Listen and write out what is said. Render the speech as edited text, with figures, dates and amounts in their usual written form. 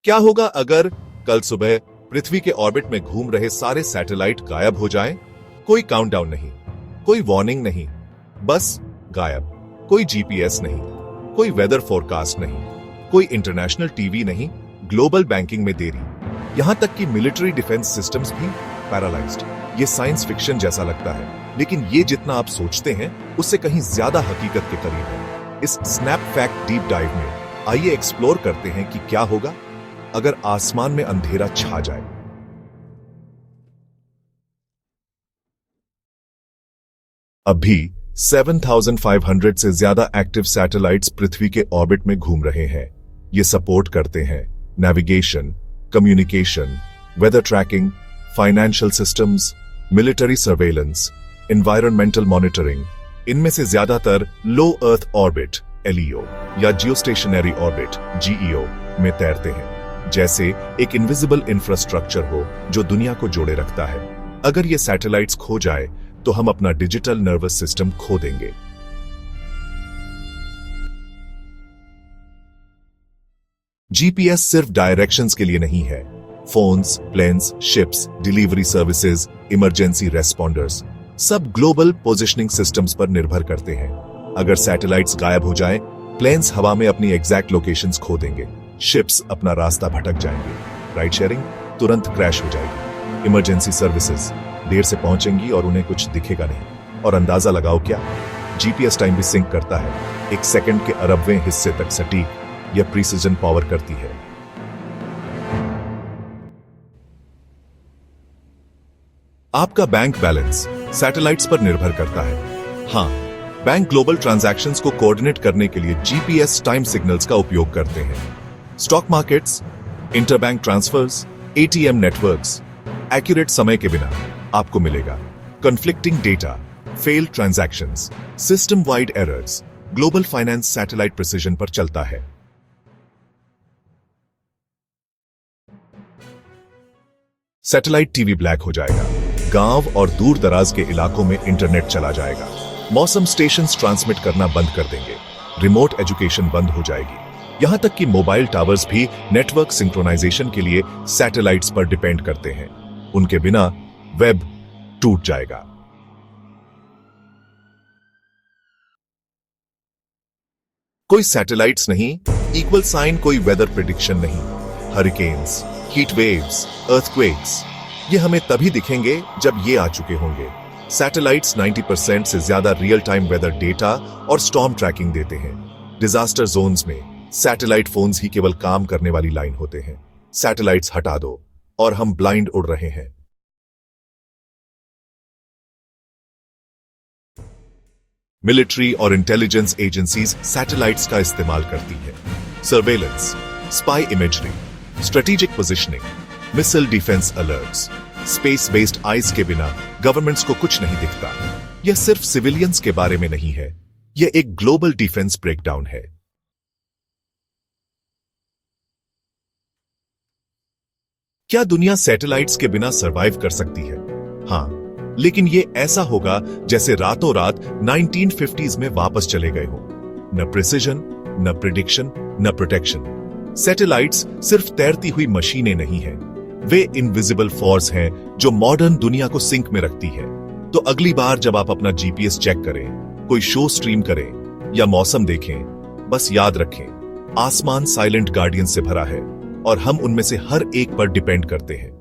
क्या होगा अगर कल सुबह पृथ्वी के ऑर्बिट में घूम रहे सारे सैटेलाइट गायब हो जाएं? कोई काउंटडाउन नहीं, कोई वार्निंग नहीं, बस गायब। कोई जीपीएस नहीं, कोई वेदर फोरकास्ट नहीं, कोई इंटरनेशनल टीवी नहीं, ग्लोबल बैंकिंग में देरी, यहां तक कि मिलिट्री डिफेंस सिस्टम्स भी पैरालाइज्ड। ये साइंस फिक्शन जैसा लगता है, लेकिन ये जितना आप सोचते हैं उससे कहीं ज्यादा हकीकत के करीब है। इस स्नैप फैक्ट डीप डाइव में आइए एक्सप्लोर करते हैं कि क्या होगा अगर आसमान में अंधेरा छा जाए। अभी 7,500 से ज्यादा एक्टिव सैटेलाइट्स पृथ्वी के ऑर्बिट में घूम रहे हैं। ये सपोर्ट करते हैं navigation, communication, weather tracking, financial systems, military surveillance, environmental monitoring. इनमें से ज्यादातर लो अर्थ ऑर्बिट एलईओ या जियोस्टेशनरी ऑर्बिट जीईओ में तैरते हैं, जैसे एक इनविजिबल इंफ्रास्ट्रक्चर हो जो दुनिया को जोड़े रखता है। अगर ये सैटेलाइट्स खो जाए तो हम अपना डिजिटल नर्वस सिस्टम खो देंगे। जीपीएस सिर्फ डायरेक्शंस के लिए नहीं है। Phones, planes, ships, delivery services, emergency responders सब ग्लोबल पोजिशनिंग सिस्टम्स पर निर्भर करते हैं। अगर सैटेलाइट्स गायब हो जाएं, प्लेन्स हवा में अपनी एग्जैक्ट लोकेशंस खो देंगे, शिप्स अपना रास्ता भटक जाएंगे, राइड शेयरिंग तुरंत क्रैश हो जाएगी, इमरजेंसी सर्विसेज देर से पहुंचेंगी और उन्हें कुछ दिखेगा नहीं। और अंदाजा लगाओ क्या, जीपीएस टाइम भी सिंक करता है, एक सेकंड के अरबवें हिस्से तक सटीक या प्रीसिजन पावर करती है। आपका बैंक बैलेंस सैटेलाइट्स पर निर्भर करता है। हाँ, बैंक ग्लोबल ट्रांजैक्शंस को कोऑर्डिनेट करने के लिए जीपीएस टाइम सिग्नल्स का उपयोग करते हैं। Stock markets, interbank transfers, ATM networks, accurate समय के बिना आपको मिलेगा। Conflicting data, failed transactions, system wide errors, global finance satellite precision पर चलता है। सैटेलाइट टीवी ब्लैक हो जाएगा, गांव और दूर दराज के इलाकों में इंटरनेट चला जाएगा, मौसम स्टेशंस ट्रांसमिट करना बंद कर देंगे, रिमोट एजुकेशन बंद हो जाएगी, यहां तक कि मोबाइल टावर्स भी नेटवर्क सिंक्रोनाइजेशन के लिए सैटेलाइट्स पर डिपेंड करते हैं। उनके बिना वेब टूट जाएगा। कोई सैटेलाइट्स नहीं, इक्वल साइन कोई वेदर प्रिडिक्शन नहीं। हरिकेन्स, हीट वेव्स, अर्थक्वेक्स ये हमें तभी दिखेंगे जब ये आ चुके होंगे। सैटेलाइट्स 90% से ज्यादा रियल टाइम वेदर डेटा और स्टॉर्म ट्रैकिंग देते हैं। डिजास्टर जोन्स में सैटेलाइट फोन्स ही केवल काम करने वाली लाइन होते हैं। सैटेलाइट्स हटा दो और हम ब्लाइंड उड़ रहे हैं। मिलिट्री और इंटेलिजेंस एजेंसीज सैटेलाइट्स का इस्तेमाल करती हैं। Surveillance, spy imagery, strategic positioning, missile defence alerts, space based eyes के बिना गवर्नमेंट्स को कुछ नहीं दिखता। यह सिर्फ सिविलियंस के बारे में नहीं है, यह एक ग्लोबल डिफेंस ब्रेकडाउन है। क्या दुनिया सैटेलाइट्स के बिना सरवाइव कर सकती है? हां, लेकिन यह ऐसा होगा जैसे रातों रात 1950s में वापस चले गए हो। न प्रिसिजन, न प्रिडिक्शन, न प्रोटेक्शन। सैटेलाइट्स सिर्फ तैरती हुई मशीनें नहीं हैं, वे इनविजिबल फोर्स हैं जो मॉडर्न दुनिया को सिंक में रखती है। तो अगली बार जब आप अपना जीपीएस चेक करें, कोई शो स्ट्रीम करें या मौसम देखें, बस याद रखें, आसमान साइलेंट गार्डियन से भरा है और हम उनमें से हर एक पर डिपेंड करते हैं।